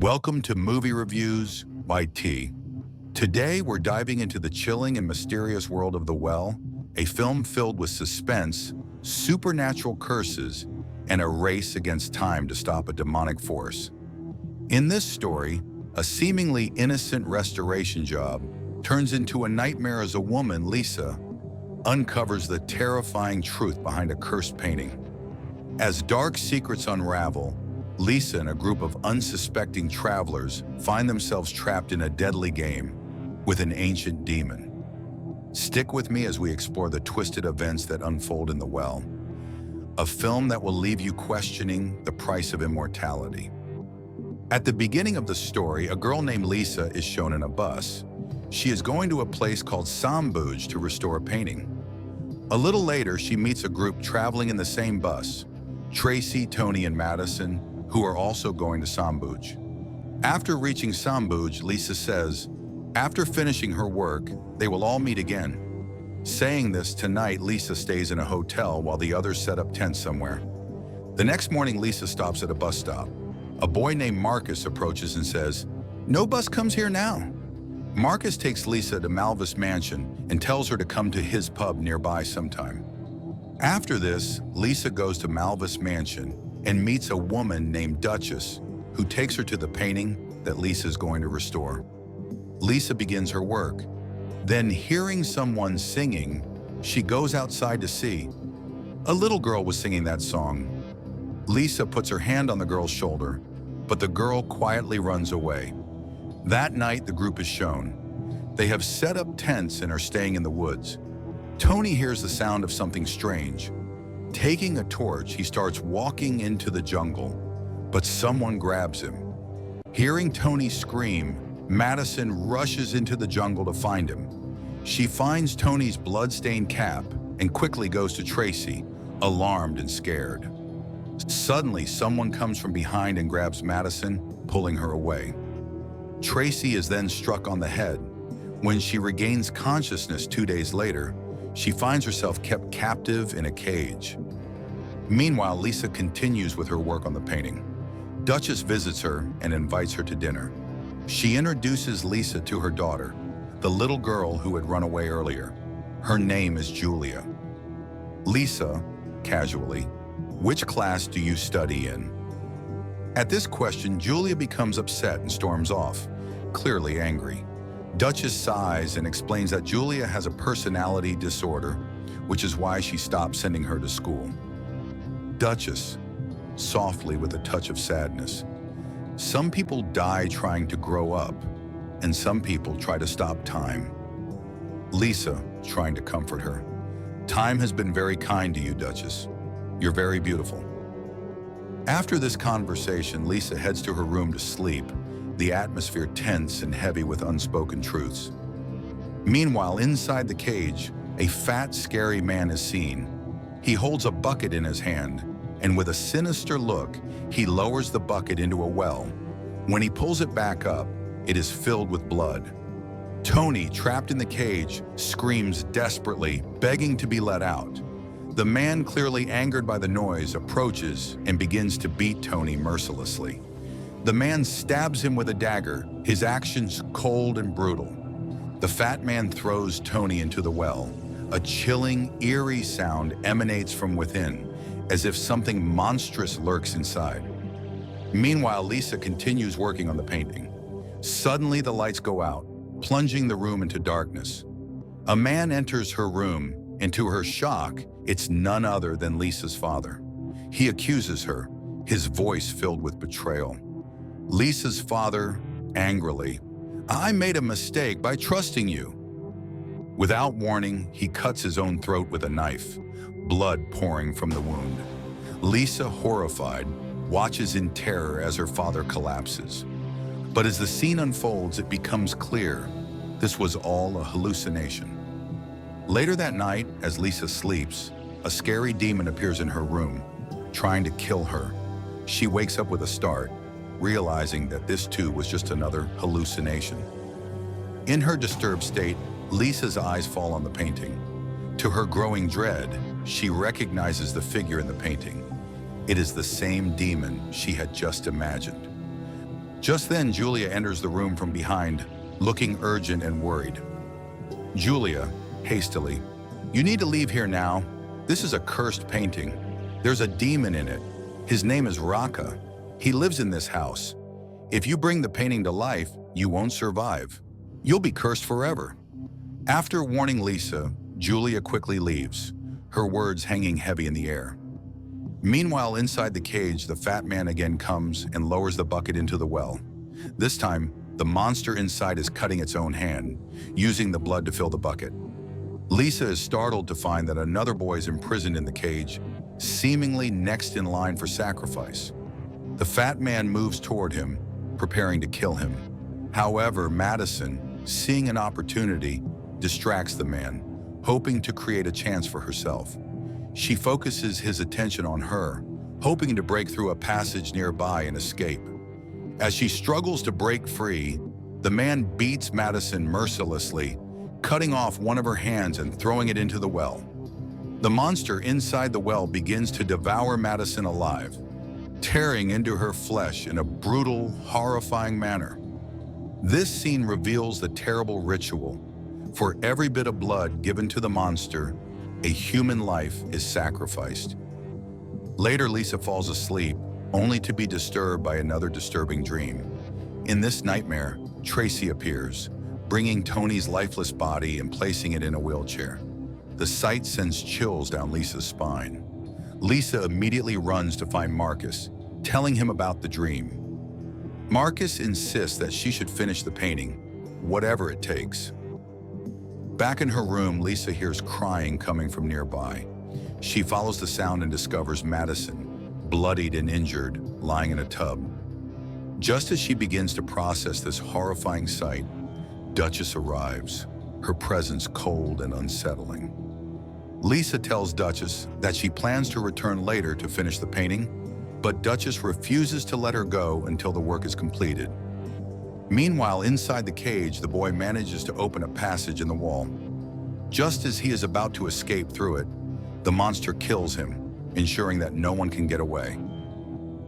Welcome to Movie Reviews YT. Today we're diving into the chilling and mysterious world of The Well, a film filled with suspense, supernatural curses, and a race against time to stop a demonic force. In this story, a seemingly innocent restoration job turns into a nightmare as a woman, Lisa, uncovers the terrifying truth behind a cursed painting. As dark secrets unravel, Lisa and a group of unsuspecting travelers find themselves trapped in a deadly game with an ancient demon. Stick with me as we explore the twisted events that unfold in The Well, a film that will leave you questioning the price of immortality. At the beginning of the story, a girl named Lisa is shown in a bus. She is going to a place called Sambuj to restore a painting. A little later, she meets a group traveling in the same bus, Tracy, Tony, and Madison, who are also going to Sambuj. After reaching Sambuj, Lisa says, after finishing her work, they will all meet again. Saying this, tonight Lisa stays in a hotel while the others set up tents somewhere. The next morning, Lisa stops at a bus stop. A boy named Marcus approaches and says, "No bus comes here now." Marcus takes Lisa to Malus mansion and tells her to come to his pub nearby sometime. After this, Lisa goes to Malus mansion and meets a woman named Duchess, who takes her to the painting that Lisa is going to restore. Lisa begins her work. Then, hearing someone singing, she goes outside to see. A little girl was singing that song. Lisa puts her hand on the girl's shoulder, but the girl quietly runs away. That night, the group is shown. They have set up tents and are staying in the woods. Tony hears the sound of something strange. Taking a torch, he starts walking into the jungle, but someone grabs him. Hearing Tony scream, Madison rushes into the jungle to find him. She finds Tony's blood-stained cap and quickly goes to Tracy, alarmed and scared. Suddenly, someone comes from behind and grabs Madison, pulling her away. Tracy is then struck on the head. When she regains consciousness 2 days later, she finds herself kept captive in a cage. Meanwhile, Lisa continues with her work on the painting. Duchess visits her and invites her to dinner. She introduces Lisa to her daughter, the little girl who had run away earlier. Her name is Julia. Lisa, casually, "Which class do you study in?" At this question, Julia becomes upset and storms off, clearly angry. Duchess sighs and explains that Julia has a personality disorder, which is why she stopped sending her to school. Duchess, softly with a touch of sadness, "Some people die trying to grow up, and some people try to stop time." Lisa, trying to comfort her, "Time has been very kind to you, Duchess. You're very beautiful." After this conversation, Lisa heads to her room to sleep, the atmosphere tense and heavy with unspoken truths. Meanwhile, inside the cage, a fat, scary man is seen. He holds a bucket in his hand, and with a sinister look, he lowers the bucket into a well. When he pulls it back up, it is filled with blood. Tony, trapped in the cage, screams desperately, begging to be let out. The man, clearly angered by the noise, approaches and begins to beat Tony mercilessly. The man stabs him with a dagger, his actions cold and brutal. The fat man throws Tony into the well. A chilling, eerie sound emanates from within, as if something monstrous lurks inside. Meanwhile, Lisa continues working on the painting. Suddenly, the lights go out, plunging the room into darkness. A man enters her room, and to her shock, it's none other than Lisa's father. He accuses her, his voice filled with betrayal. Lisa's father, angrily, "I made a mistake by trusting you." Without warning, he cuts his own throat with a knife, blood pouring from the wound. Lisa, horrified, watches in terror as her father collapses. But as the scene unfolds, it becomes clear this was all a hallucination. Later that night, as Lisa sleeps, a scary demon appears in her room, trying to kill her. She wakes up with a start, realizing that this too was just another hallucination. In her disturbed state, Lisa's eyes fall on the painting. To her growing dread, she recognizes the figure in the painting. It is the same demon she had just imagined. Just then, Julia enters the room from behind, looking urgent and worried. Julia, hastily, "You need to leave here now. This is a cursed painting. There's a demon in it. His name is Raka. He lives in this house. If you bring the painting to life, you won't survive. You'll be cursed forever." After warning Lisa, Julia quickly leaves, her words hanging heavy in the air. Meanwhile, inside the cage, the fat man again comes and lowers the bucket into the well. This time, the monster inside is cutting its own hand, using the blood to fill the bucket. Lisa is startled to find that another boy is imprisoned in the cage, seemingly next in line for sacrifice. The fat man moves toward him, preparing to kill him. However, Madison, seeing an opportunity, distracts the man, hoping to create a chance for herself. She focuses his attention on her, hoping to break through a passage nearby and escape. As she struggles to break free, the man beats Madison mercilessly, cutting off one of her hands and throwing it into the well. The monster inside the well begins to devour Madison alive, tearing into her flesh in a brutal, horrifying manner. This scene reveals the terrible ritual. For every bit of blood given to the monster, a human life is sacrificed. Later, Lisa falls asleep, only to be disturbed by another disturbing dream. In this nightmare, Tracy appears, bringing Tony's lifeless body and placing it in a wheelchair. The sight sends chills down Lisa's spine. Lisa immediately runs to find Marcus, telling him about the dream. Marcus insists that she should finish the painting, whatever it takes. Back in her room, Lisa hears crying coming from nearby. She follows the sound and discovers Madison, bloodied and injured, lying in a tub. Just as she begins to process this horrifying sight, Duchess arrives, her presence cold and unsettling. Lisa tells Duchess that she plans to return later to finish the painting, but Duchess refuses to let her go until the work is completed. Meanwhile, inside the cage, the boy manages to open a passage in the wall. Just as he is about to escape through it, the monster kills him, ensuring that no one can get away.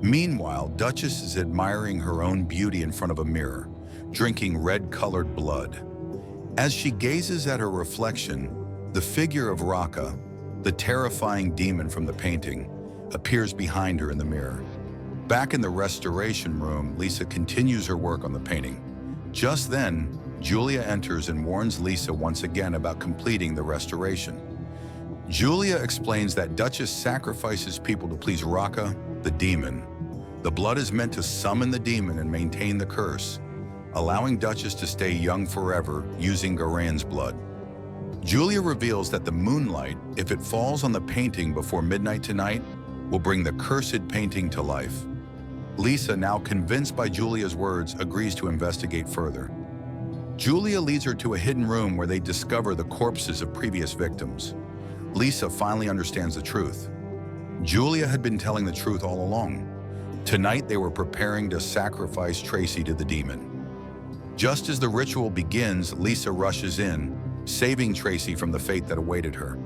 Meanwhile, Duchess is admiring her own beauty in front of a mirror, drinking red-colored blood. As she gazes at her reflection, the figure of Raka, the terrifying demon from the painting, appears behind her in the mirror. Back in the restoration room, Lisa continues her work on the painting. Just then, Julia enters and warns Lisa once again about completing the restoration. Julia explains that Duchess sacrifices people to please Raka, the demon. The blood is meant to summon the demon and maintain the curse, allowing Duchess to stay young forever using Garan's blood. Julia reveals that the moonlight, if it falls on the painting before midnight tonight, will bring the cursed painting to life. Lisa, now convinced by Julia's words, agrees to investigate further. Julia leads her to a hidden room where they discover the corpses of previous victims. Lisa finally understands the truth. Julia had been telling the truth all along. Tonight they were preparing to sacrifice Tracy to the demon. Just as the ritual begins, Lisa rushes in, saving Tracy from the fate that awaited her.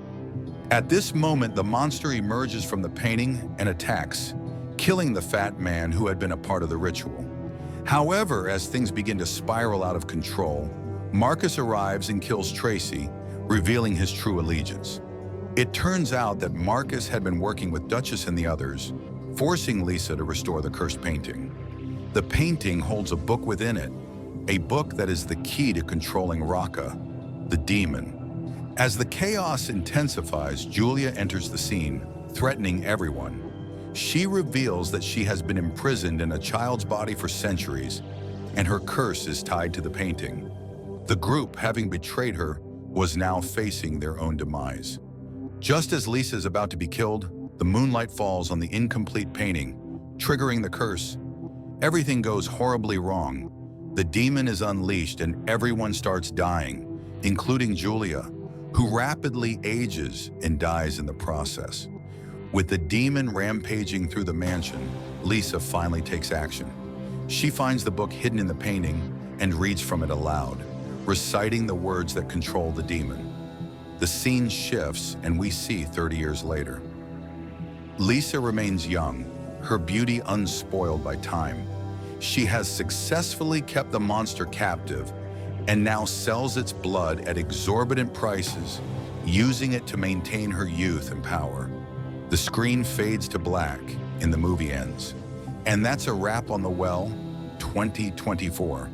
At this moment, the monster emerges from the painting and attacks, killing the fat man who had been a part of the ritual. However, as things begin to spiral out of control, Marcus arrives and kills Tracy, revealing his true allegiance. It turns out that Marcus had been working with Duchess and the others, forcing Lisa to restore the cursed painting. The painting holds a book within it, a book that is the key to controlling Raka, the demon. As the chaos intensifies, Julia enters the scene, threatening everyone. She reveals that she has been imprisoned in a child's body for centuries, and her curse is tied to the painting. The group, having betrayed her, was now facing their own demise. Just as Lisa is about to be killed, the moonlight falls on the incomplete painting, triggering the curse. Everything goes horribly wrong. The demon is unleashed and everyone starts dying, including Julia, who rapidly ages and dies in the process. With the demon rampaging through the mansion, Lisa finally takes action. She finds the book hidden in the painting and reads from it aloud, reciting the words that control the demon. The scene shifts and we see 30 years later. Lisa remains young, her beauty unspoiled by time. She has successfully kept the monster captive and now sells its blood at exorbitant prices, using it to maintain her youth and power. The screen fades to black and the movie ends. And that's a wrap on The Well 2024.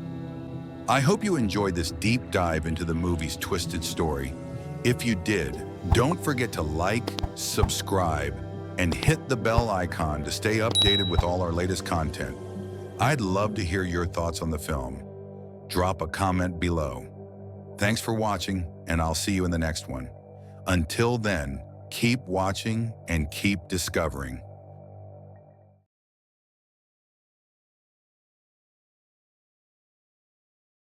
I hope you enjoyed this deep dive into the movie's twisted story. If you did, don't forget to like, subscribe, and hit the bell icon to stay updated with all our latest content. I'd love to hear your thoughts on the film. Drop a comment below. Thanks for watching, and I'll see you in the next one. Until then, keep watching and keep discovering.